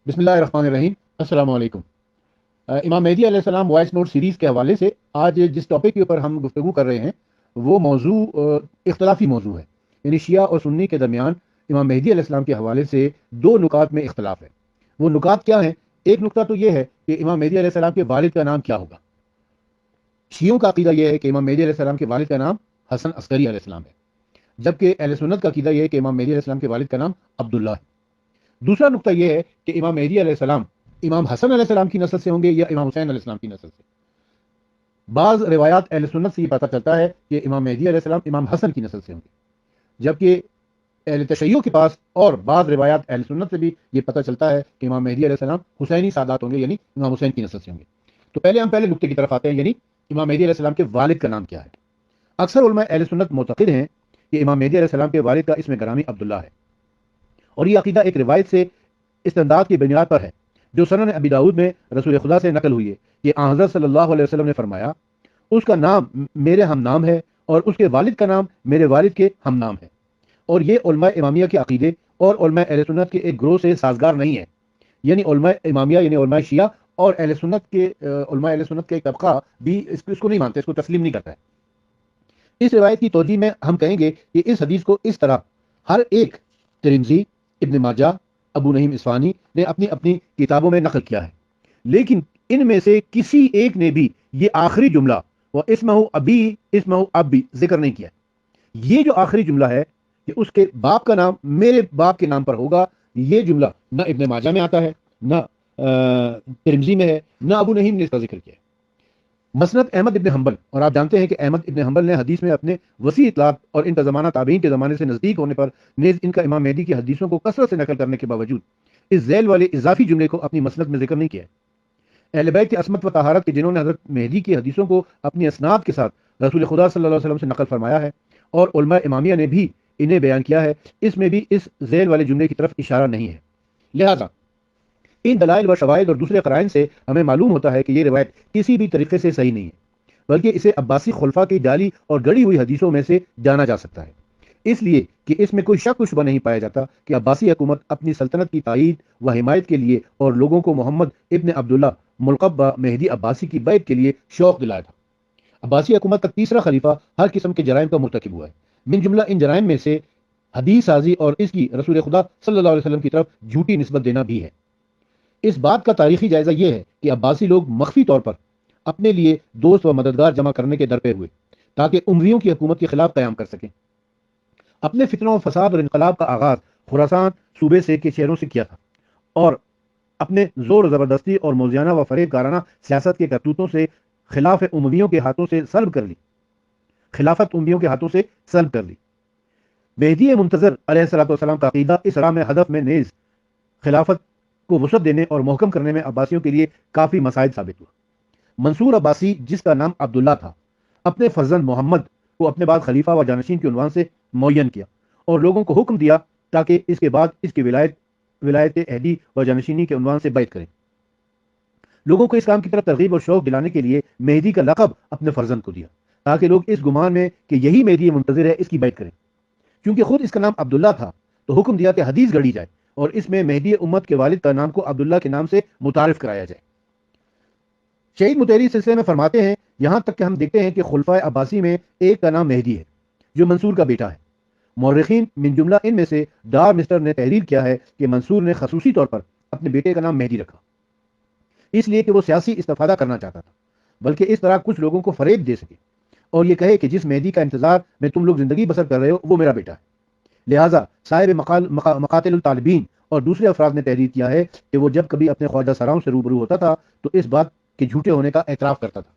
بسم اللہ الرحمن الرحیم، السلام علیکم۔ امام مہدی علیہ السلام وائس نوٹ سیریز کے حوالے سے آج جس ٹاپک کے اوپر ہم گفتگو کر رہے ہیں وہ موضوع اختلافی موضوع ہے، یعنی شیعہ اور سنی کے درمیان امام مہدی علیہ السلام کے حوالے سے دو نکات میں اختلاف ہے۔ وہ نکات کیا ہیں؟ ایک نکتہ تو یہ ہے کہ امام مہدی علیہ السلام کے والد کا نام کیا ہوگا۔ شیعوں کا عقیدہ یہ ہے کہ امام مہدی علیہ السلام کے والد کا نام حسن عسکری علیہ السلام ہے، جبکہ اہل سنت کا عقیدہ یہ ہے کہ امام مہدی علیہ السلام کے والد کا نام عبداللہ ہے۔ دوسرا نقطہ یہ ہے کہ امام مہدی علیہ السلام امام حسن علیہ السلام کی نسل سے ہوں گے یا امام حسین علیہ السلام کی نسل سے۔ بعض روایات اہل سنت سے یہ پتہ چلتا ہے کہ امام مہدی علیہ السلام امام حسن کی نسل سے ہوں گے، جبکہ اہل تشیع کے پاس اور بعض روایات اہل سنت سے بھی یہ پتہ چلتا ہے کہ امام مہدی علیہ السلام حسینی سادات ہوں گے، یعنی امام حسین کی نسل سے ہوں گے۔ تو پہلے نقطے کی طرف آتے ہیں، یعنی امام مہدی علیہ السلام کے والد کا نام کیا ہے۔ اکثر علماء اہل سنت معتقد ہیں کہ امام مہدی علیہ السلام کے والد کا اسم گرامی عبداللہ ہے، اور یہ عقیدہ ایک روایت سے استنداد کی بنیاد پر ہے جو سنن ابی داؤد میں رسول خدا سے نقل ہوئی ہے کہ آن حضرت صلی اللہ علیہ وسلم نے فرمایا، اس کا نام میرے ہم نام ہے اور اس کے والد کا نام میرے والد کے ہم نام ہے۔ اور یہ علماء امامیہ کے عقیدے اور علماء اہل سنت کے ایک گروہ سے سازگار نہیں ہے، یعنی علماء امامیہ یعنی علماء شیعہ اور اہل سنت کے علماء اہل سنت کے ایک طبقہ بھی اس کو نہیں مانتے، اس کو تسلیم نہیں کرتا ہے۔ اس روایت کی توجیہ میں ہم کہیں گے کہ اس حدیث کو اس طرح ہر ایک ترمذی، ابن ماجہ، ابو نعیم اصفہانی نے اپنی اپنی کتابوں میں نقل کیا ہے، لیکن ان میں سے کسی ایک نے بھی یہ آخری جملہ وہ اسمہ ابی اسمہ ابی ذکر نہیں کیا۔ یہ جو آخری جملہ ہے کہ اس کے باپ کا نام میرے باپ کے نام پر ہوگا، یہ جملہ نہ ابن ماجہ میں آتا ہے، نہ ترمذی میں ہے، نہ ابو نعیم نے اس کا ذکر کیا ہے۔ مسند احمد ابن حنبل، اور آپ جانتے ہیں کہ احمد ابن حنبل نے حدیث میں اپنے وسیع اطلاق اور ان کا زمانہ تابعین کے زمانے سے نزدیک ہونے پر نیز ان کا امام مہدی کی حدیثوں کو کثرت سے نقل کرنے کے باوجود اس ذیل والے اضافی جملے کو اپنی مسند میں ذکر نہیں کیا ہے۔ اہل بیت کی عصمت و طہارت کے جنہوں نے حضرت مہدی کی حدیثوں کو اپنی اسناد کے ساتھ رسول خدا صلی اللہ علیہ وسلم سے نقل فرمایا ہے، اور علماء امامیہ نے بھی انہیں بیان کیا ہے، اس میں بھی اس ذیل والے جملے کی طرف اشارہ نہیں ہے۔ لہذا ان دلائل و شواہد اور دوسرے قرائن سے ہمیں معلوم ہوتا ہے کہ یہ روایت کسی بھی طریقے سے صحیح نہیں ہے، بلکہ اسے عباسی خلفاء کی جعلی اور گڑی ہوئی حدیثوں میں سے جانا جا سکتا ہے، اس لیے کہ اس میں کوئی شک و شبہ نہیں پایا جاتا کہ عباسی حکومت اپنی سلطنت کی تائید و حمایت کے لیے اور لوگوں کو محمد ابن عبداللہ ملقب مہدی عباسی کی بیعت کے لیے شوق دلایا تھا۔ عباسی حکومت کا تیسرا خلیفہ ہر قسم کے جرائم کا مرتکب ہوا ہے، من جملہ ان جرائم میں سے حدیث سازی اور اس کی رسول خدا صلی اللہ علیہ وسلم کی طرف جھوٹی نسبت دینا بھی ہے۔ اس بات کا تاریخی جائزہ یہ ہے کہ عباسی لوگ مخفی طور پر اپنے لیے دوست و مددگار جمع کرنے کے درپے ہوئے تاکہ امویوں کی حکومت کے خلاف قیام کر سکیں۔ اپنے فتنوں و فساد اور انقلاب کا آغاز خراسان صوبے سے کے شہروں سے کیا تھا، اور اپنے زور و زبردستی اور موزیانہ و فریب کارانہ سیاست کے کرتوتوں سے خلاف امویوں کے ہاتھوں سے سلب کر لی خلافت امویوں کے ہاتھوں سے سلب کر لی۔ مہدی منتظر علیہ الصلوۃ والسلام کا عقیدہ اس راہ میں ہدف میں نیز خلافت کو وسعت دینے اور محکم کرنے میں عباسیوں کے لیے کافی مساعد ثابت ہوا۔ منصور عباسی، جس کا نام عبداللہ تھا، اپنے فرزند محمد کو اپنے بعد خلیفہ و جانشین کے عنوان سے معین کیا اور لوگوں کو حکم دیا تاکہ اس کے بعد اس کی ولایت اہلی و جانشینی کے عنوان سے بیعت کریں۔ لوگوں کو اس کام کی طرف ترغیب اور شوق دلانے کے لیے مہدی کا لقب اپنے فرزند کو دیا تاکہ لوگ اس گمان میں کہ یہی مہدی منتظر ہے اس کی بیعت کریں۔ چونکہ خود اس کا نام عبداللہ تھا تو حکم دیا کہ حدیث گڑھی جائے اور اس میں مہدی امت کے والد کا نام کو عبداللہ کے نام سے متعارف کرایا جائے۔ شہید مطہری سلسلے میں فرماتے ہیں، یہاں تک کہ ہم دیکھتے ہیں کہ خلفائے عباسی میں ایک کا نام مہدی ہے جو منصور کا بیٹا ہے۔ مورخین من جملہ ان میں سے ڈار مسٹر نے تحریر کیا ہے کہ منصور نے خصوصی طور پر اپنے بیٹے کا نام مہدی رکھا اس لیے کہ وہ سیاسی استفادہ کرنا چاہتا تھا، بلکہ اس طرح کچھ لوگوں کو فریب دے سکے اور یہ کہے کہ جس مہدی کا انتظار میں تم لوگ زندگی بسر کر رہے ہو وہ میرا بیٹا ہے۔ لہٰذا صاحب مقاتل الطالبین اور دوسرے افراد نے تحریر کیا ہے کہ وہ جب کبھی اپنے خواجہ سراؤں سے روبرو ہوتا تھا تو اس بات کے جھوٹے ہونے کا اعتراف کرتا تھا۔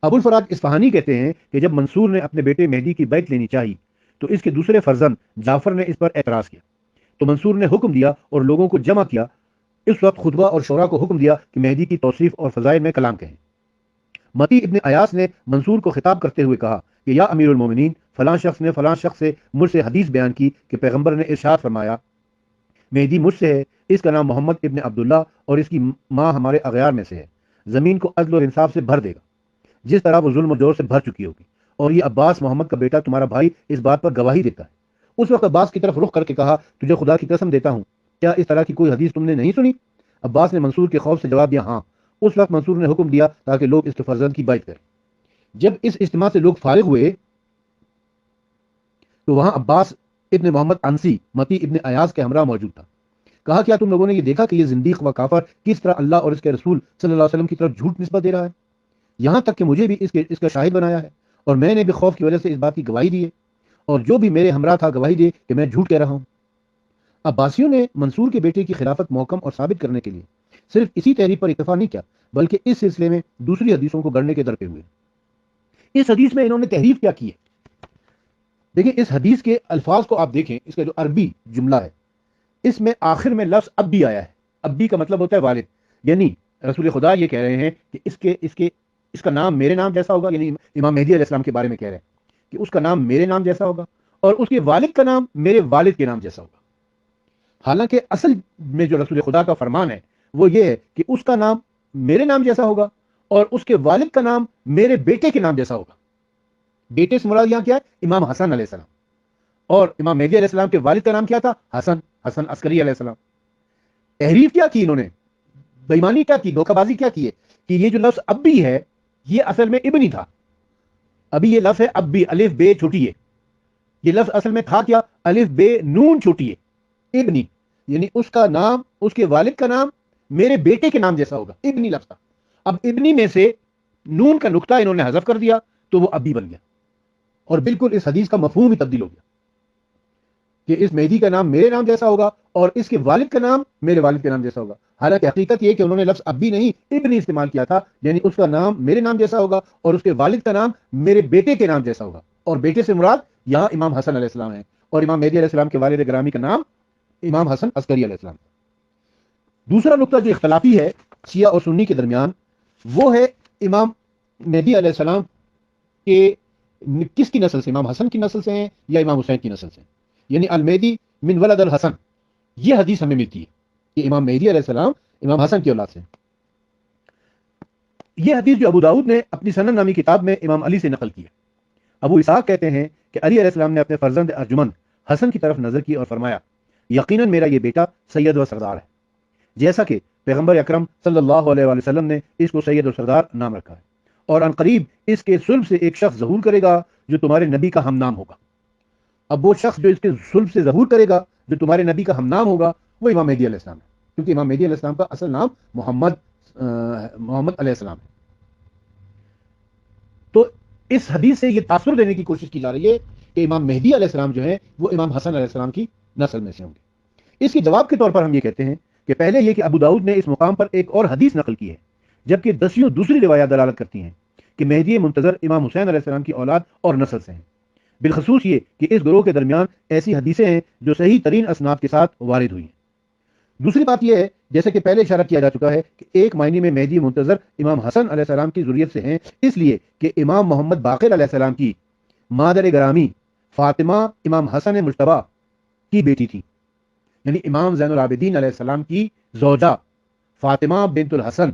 ابو الفرات اصفہانی کہتے ہیں کہ جب منصور نے اپنے بیٹے مہدی کی بیعت لینی چاہی تو اس کے دوسرے فرزند جعفر نے اس پر اعتراض کیا، تو منصور نے حکم دیا اور لوگوں کو جمع کیا۔ اس وقت خطبہ اور شورا کو حکم دیا کہ مہدی کی توصیف اور فضائل میں کلام کہیں۔ متی ابن ایاس نے منصور کو خطاب کرتے ہوئے کہا کہ یا امیر المومنین، فلاں شخص نے فلاں شخص سے مجھ سے حدیث بیان کی کہ پیغمبر نے ارشاد فرمایا، مہدی مجھ سے ہے، اس کا نام محمد ابن عبداللہ اور اس کی ماں ہمارے اغیار میں سے ہے، زمین کو عدل اور انصاف سے بھر دے گا جس طرح وہ ظلم و جور سے بھر چکی ہوگی، اور یہ عباس محمد کا بیٹا تمہارا بھائی اس بات پر گواہی دیتا ہے۔ اس وقت عباس کی طرف رخ کر کے کہا، تجھے خدا کی قسم دیتا ہوں کیا اس طرح کی کوئی حدیث تم نے نہیں سنی؟ عباس نے منصور کے خوف سے جواب دیا ہاں۔ اس وقت منصور نے حکم دیا تاکہ لوگ اس کے فرزند کی بیعت کریں۔ جب اس اجتماع سے لوگ فارغ ہوئے تو وہاں عباس ابن محمد انسی متی ابن ایاز کے ہمراہ موجود تھا۔ کہا کیا تم لوگوں نے یہ دیکھا کہ یہ زندیق و کافر کس طرح اللہ اور اس کے رسول صلی اللہ علیہ وسلم کی طرف جھوٹ نسبت دے رہا ہے؟ یہاں تک کہ مجھے بھی اس کا شاہد بنایا ہے، اور میں نے بھی خوف کی وجہ سے اس بات کی گواہی دی ہے، اور جو بھی میرے ہمراہ تھا گواہی دے کہ میں جھوٹ کہہ رہا ہوں۔ عباسیوں نے منصور کے بیٹے کی خلافت محکم اور ثابت کرنے کے لیے صرف اسی تحریف پر اکتفا نہیں کیا، بلکہ اس سلسلے میں دوسری حدیثوں کو گڑنے کے در پہ ہوئے۔ اس حدیث میں انہوں نے تحریف کیا کی ہے؟ دیکھیں اس حدیث کے الفاظ کو آپ دیکھیں، اس کا جو عربی جملہ ہے اس میں آخر میں لفظ ابی آیا ہے۔ ابی کا مطلب ہوتا ہے والد، یعنی رسول خدا یہ کہہ رہے ہیں کہ اس کا نام میرے نام جیسا ہوگا، یعنی امام مہدی علیہ السلام کے بارے میں کہہ رہے ہیں کہ اس کا نام میرے نام جیسا ہوگا اور اس کے والد کا نام میرے والد کے نام جیسا ہوگا۔ حالانکہ اصل میں جو رسول خدا کا فرمان ہے وہ یہ ہے کہ اس کا نام میرے نام جیسا ہوگا اور اس کے والد کا نام میرے بیٹے کے نام جیسا ہوگا۔ بیٹے سے مراد یہاں کیا ہے؟ امام حسن علیہ السلام، اور امام مہدی علیہ السلام کے والد کا نام کیا تھا؟ حسن عسکری علیہ السلام۔ تحریف کیا کی انہوں نے؟ بےایمانی کیا کی؟ دھوکہ بازی کیا کی ہے کہ یہ جو لفظ ابی ہے یہ اصل میں ابنی تھا۔ ابھی یہ لفظ ہے ابی، الف بے چھوٹی ہے، یہ لفظ اصل میں تھا کیا؟ الف بے نون چھوٹی ہے، ابنی، یعنی اس کا نام اس کے والد کا نام میرے بیٹے کے نام جیسا ہوگا، ابنی لفظ تھا۔ اب ابنی میں سے نون کا نقطہ انہوں نے حذف کر دیا تو وہ ابی بن گیا، اور بالکل اس حدیث کا مفہوم ہی تبدیل ہو گیا کہ اس مہدی کا نام میرے نام جیسا ہوگا اور اس کے والد کا نام میرے والد کے نام جیسا ہوگا۔ حالانکہ حقیقت یہ کہ انہوں نے لفظ ابی نہیں ابنی استعمال کیا تھا، یعنی اس کا نام میرے نام جیسا ہوگا اور اس کے والد کا نام میرے بیٹے کے نام جیسا ہوگا، اور بیٹے سے مراد یہاں امام حسن علیہ السلام ہے، اور امام مہدی علیہ السلام کے والد گرامی کا نام امام حسن عسکری علیہ السلام۔ دوسرا نقطہ جو اختلافی ہے شیعہ اور سنی کے درمیان وہ ہے امام مہدی علیہ السلام کے کس کی نسل سے؟ امام حسن کی نسل سے ہیں یا امام حسین کی نسل سے؟ یعنی المہدی من ولد الحسن، یہ حدیث ہمیں ملتی ہے کہ امام مہدی علیہ السلام امام حسن کی اولاد سے۔ یہ حدیث جو ابو داؤد نے اپنی سنن نامی کتاب میں امام علی سے نقل کی ہے۔ ابو اسحاق کہتے ہیں کہ علی علیہ السلام نے اپنے فرزند ارجمن حسن کی طرف نظر کی اور فرمایا یقیناً میرا یہ بیٹا سید و سردار ہے، جیسا کہ پیغمبر اکرم صلی اللہ علیہ وآلہ وسلم نے اس کو سید و سردار نام رکھا ہے، اور ان قریب اس کے صلب سے ایک شخص ظہور کرے گا جو تمہارے نبی کا ہم نام ہوگا۔ اب وہ شخص جو اس کے صلب سے ظہور کرے گا جو تمہارے نبی کا ہم نام ہوگا وہ امام مہدی علیہ السلام ہے، کیونکہ امام مہدی علیہ السلام کا اصل نام محمد علیہ السلام ہے۔ تو اس حدیث سے یہ تاثر دینے کی کوشش کی جا رہی ہے کہ امام مہدی علیہ السلام جو ہیں وہ امام حسن علیہ السلام کی نسل میں سے ہوں گے۔ اس کے جواب کے طور پر ہم یہ کہتے ہیں کہ پہلے یہ کہ ابو داؤد نے اس مقام پر ایک اور حدیث نقل کی ہے، جبکہ دسیوں دوسری روایات دلالت کرتی ہیں کہ مہدی منتظر امام حسین علیہ السلام کی اولاد اور نسل سے ہیں۔ بالخصوص یہ کہ اس گروہ کے درمیان ایسی حدیثیں ہیں جو صحیح ترین اسناد کے ساتھ وارد ہوئی ہیں۔ دوسری بات یہ ہے، جیسے کہ پہلے اشارہ کیا جا چکا ہے، کہ ایک معنی میں مہدی منتظر امام حسن علیہ السلام کی ذریت سے ہیں، اس لیے کہ امام محمد باقر علیہ السلام کی مادر گرامی فاطمہ امام حسن مجتبی کی بیٹی تھی، یعنی امام زین العابدین علیہ السلام کی زوجہ فاطمہ بنت الحسن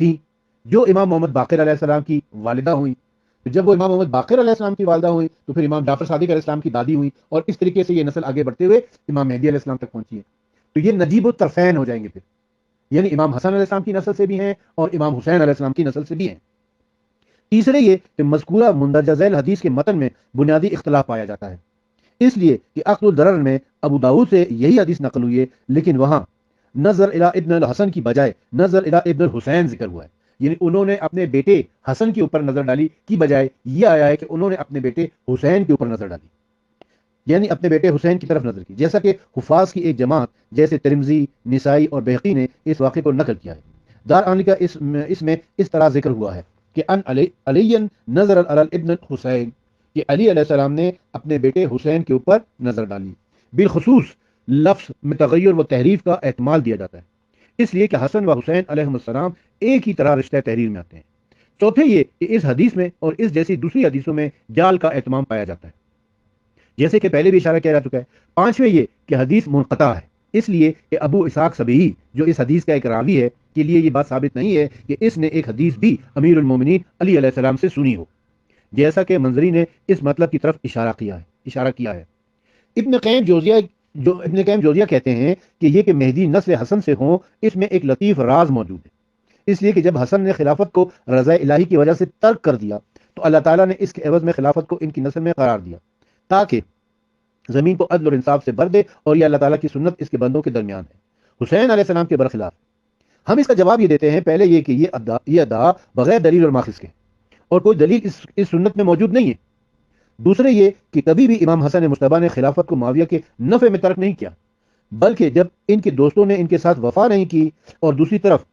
تھی، جو امام محمد باقر علیہ السلام کی والدہ ہوئیں۔ جب وہ امام محمد باقر علیہ السلام کی والدہ ہوئیں تو پھر امام جعفر صادق علیہ السلام کی دادی ہوئیں، اور اس طریقے سے یہ نسل آگے بڑھتے ہوئے امام مہدی علیہ السلام تک پہنچی ہے۔ تو یہ نجیب الطرفین ہو جائیں گے پھر، یعنی امام حسن علیہ السلام کی نسل سے بھی ہیں اور امام حسین علیہ السلام کی نسل سے بھی ہیں۔ تیسرے یہ کہ مذکورہ مندرجہ ذیل حدیث کے متن میں بنیادی اختلاف پایا جاتا ہے، اس لیے کہ عقد الدرر میں ابو داؤد سے یہی حدیث نقل ہوئی ہے، لیکن وہاں نظر الی ابن الحسن کی بجائے نظر الی ابن الحسین ذکر ہوا ہے، یعنی انہوں نے اپنے بیٹے حسن کے اوپر نظر ڈالی کی بجائے یہ آیا ہے کہ انہوں نے اپنے بیٹے حسین کے اوپر نظر ڈالی، یعنی اپنے بیٹے حسین کی طرف نظر کی، جیسا کہ حفاظ کی ایک جماعت جیسے ترمذی، نسائی اور بہقی نے اس واقعے کو نقل کیا ہے۔ دارانی کا اس میں اس طرح ذکر ہوا ہے کہ ان علی نظر علی ابن حسین، کہ علی علیہ السلام نے اپنے بیٹے حسین کے اوپر نظر ڈالی۔ بالخصوص لفظ میں تغیر و تحریف کا احتمال دیا جاتا ہے، اس لیے کہ حسن و حسین علیہ السلام ایک ہی طرح رشتہ تحریر میں آتے ہیں۔ چوتھے یہ کہ اس حدیث میں اور اس جیسی دوسری حدیثوں میں جال کا اہتمام پایا جاتا ہے، جیسے کہ پہلے بھی اشارہ کیا جا چکا ہے۔ پانچویں یہ کہ حدیث منقطع ہے، اس لیے کہ ابو اسحاق سبیعی جو اس حدیث کا ایک راوی ہے کے لیے یہ بات ثابت نہیں ہے کہ اس نے ایک حدیث بھی امیر المومنین علی علیہ السلام سے سنی ہو، جیسا کہ منظری نے اس مطلب کی طرف اشارہ کیا ہے۔ ابن قیم جوزیہ جو ابن قیم جوزیہ کہتے ہیں کہ یہ کہ مہدی نسل حسن سے ہوں، اس میں ایک لطیف راز موجود ہے، اس لیے کہ جب حسن نے خلافت کو رضا الہی کی وجہ سے ترک کر دیا تو اللہ تعالیٰ نے اس کے عوض میں خلافت کو ان کی نسل میں قرار دیا تاکہ زمین کو عدل اور انصاف سے بھر دے، اور یہ اللہ تعالیٰ کی سنت اس کے بندوں کے درمیان ہے۔ حسین علیہ السلام کے برخلاف ہم اس کا جواب یہ دیتے ہیں، پہلے یہ کہ یہ ادعا بغیر دلیل اور ماخذ کے، اور کوئی دلیل اس سنت میں موجود نہیں ہے۔ دوسرے یہ کہ کبھی بھی امام حسن مجتبی نے خلافت کو معاویہ کے نفع میں ترک نہیں کیا، بلکہ جب ان کے دوستوں نے ان کے ساتھ وفا نہیں کی اور دوسری طرف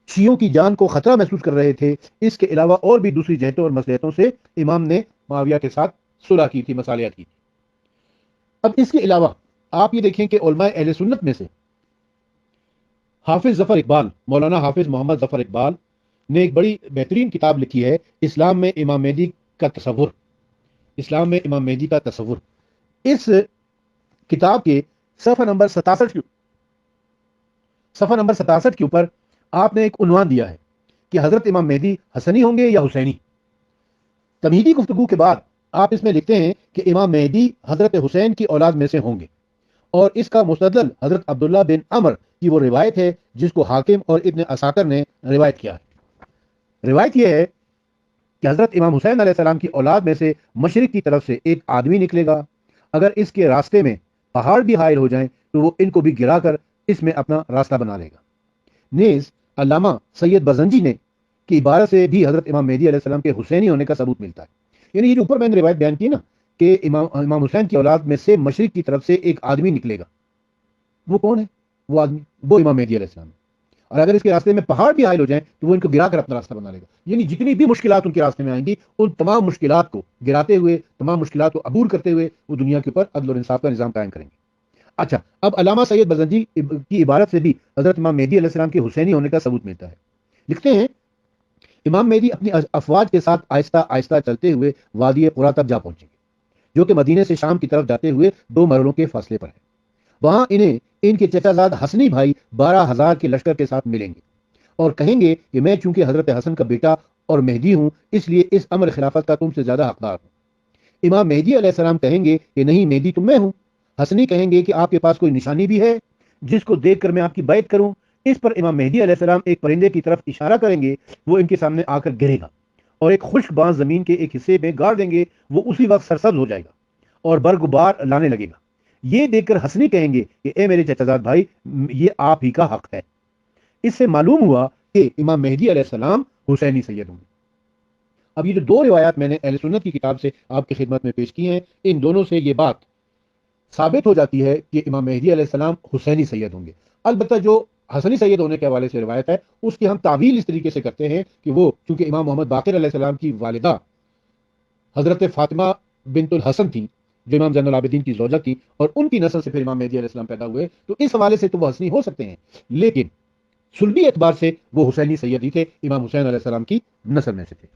شیعوں کی جان کو خطرہ محسوس کر رہے تھے، اس کے علاوہ اور بھی دوسری جہتوں اور مصلحتوں سے امام نے معاویہ کے ساتھ صلح کی تھی، مصالحت کی تھی۔ اب اس کے علاوہ آپ یہ دیکھیں کہ علماء اہل سنت میں سے حافظ ظفر اقبال، مولانا حافظ محمد ظفر اقبال نے ایک بڑی بہترین کتاب لکھی ہے، اسلام میں امام مہدی کا تصور۔ اسلام میں امام مہدی کا تصور، اس کتاب کے صفحہ نمبر 67 کے اوپر آپ نے ایک عنوان دیا ہے کہ حضرت امام مہدی حسنی ہوں گے یا حسینی۔ تمہیدی گفتگو کے بعد آپ اس میں لکھتے ہیں کہ امام مہدی حضرت حسین کی اولاد میں سے ہوں گے، اور اس کا مستدل حضرت عبداللہ بن عمر کی وہ روایت ہے جس کو حاکم اور ابن عساکر نے روایت کیا ہے۔ روایت یہ ہے کہ حضرت امام حسین علیہ السلام کی اولاد میں سے مشرق کی طرف سے ایک آدمی نکلے گا، اگر اس کے راستے میں پہاڑ بھی حائل ہو جائیں تو وہ ان کو بھی گرا کر اس میں اپنا راستہ بنا لے گا۔ نیز علامہ سید بزنجی نے کی عبارت سے بھی حضرت امام مہدی علیہ السلام کے حسینی ہونے کا ثبوت ملتا ہے۔ یعنی یہ جو اوپر میں نے روایت بیان کی نا کہ امام حسین کی اولاد میں سے مشرق کی طرف سے ایک آدمی نکلے گا، وہ کون ہے؟ وہ آدمی وہ امام مہدی علیہ السلام ہے، اور اگر اس کے راستے میں پہاڑ بھی حائل ہو جائیں تو وہ ان کو گرا کر اپنا راستہ بنا لے گا۔ یعنی جتنی بھی مشکلات ان کے راستے میں آئیں گی، ان تمام مشکلات کو گراتے ہوئے، تمام مشکلات کو عبور کرتے ہوئے وہ دنیا کے اوپر عدل اور انصاف کا نظام قائم کریں گے۔ اچھا، اب علامہ سید بزنجی کی عبارت سے بھی حضرت امام مہدی علیہ السلام کے حسینی ہونے کا ثبوت ملتا ہے۔ لکھتے ہیں امام مہدی اپنی افواج کے ساتھ آہستہ آہستہ چلتے ہوئے وادی قرا تک جا پہنچیں گے، جو کہ مدینے سے شام کی طرف جاتے ہوئے 2 مرحلوں کے فاصلے پر ہے۔ وہاں انہیں ان کے چچا زاد حسنی بھائی 12,000 کے لشکر کے ساتھ ملیں گے اور کہیں گے کہ میں چونکہ حضرت حسن کا بیٹا اور مہدی ہوں، اس لیے اس امر خلافت کا تم سے زیادہ حقدار ہوں۔ امام مہدی علیہ السلام کہیں گے کہ نہیں، مہدی تو میں ہوں۔ حسنی کہیں گے کہ آپ کے پاس کوئی نشانی بھی ہے جس کو دیکھ کر میں آپ کی بیعت کروں؟ اس پر امام مہدی علیہ السلام ایک پرندے کی طرف اشارہ کریں گے، وہ ان کے سامنے آ کر گرے گا اور ایک خشک بانس زمین کے ایک حصے میں گاڑ دیں گے، وہ اسی وقت سرسبز ہو جائے گا اور برگ بار لانے لگے گا۔ یہ دیکھ کر حسنی کہیں گے کہ اے میرے چچا زاد بھائی، یہ آپ ہی کا حق ہے۔ اس سے معلوم ہوا کہ امام مہدی علیہ السلام حسینی سید ہوں گے۔ اب یہ جو 2 روایات میں نے اہل سنت کی کتاب سے آپ کی خدمت میں پیش کی ہیں، ان دونوں سے یہ بات ثابت ہو جاتی ہے کہ امام مہدی علیہ السلام حسینی سید ہوں گے۔ البتہ جو حسنی سید ہونے کے حوالے سے روایت ہے، اس کی ہم تعویل اس طریقے سے کرتے ہیں کہ وہ چونکہ امام محمد باقر علیہ السلام کی والدہ حضرت فاطمہ بنت الحسن تھی، جو امام زین العابدین کی زوجہ تھی، اور ان کی نسل سے پھر امام مہدی علیہ السلام پیدا ہوئے، تو اس حوالے سے تو وہ حسنی ہو سکتے ہیں، لیکن سلبی اعتبار سے وہ حسینی سید ہی تھے، امام حسین علیہ السلام کی نسل میں سے تھے۔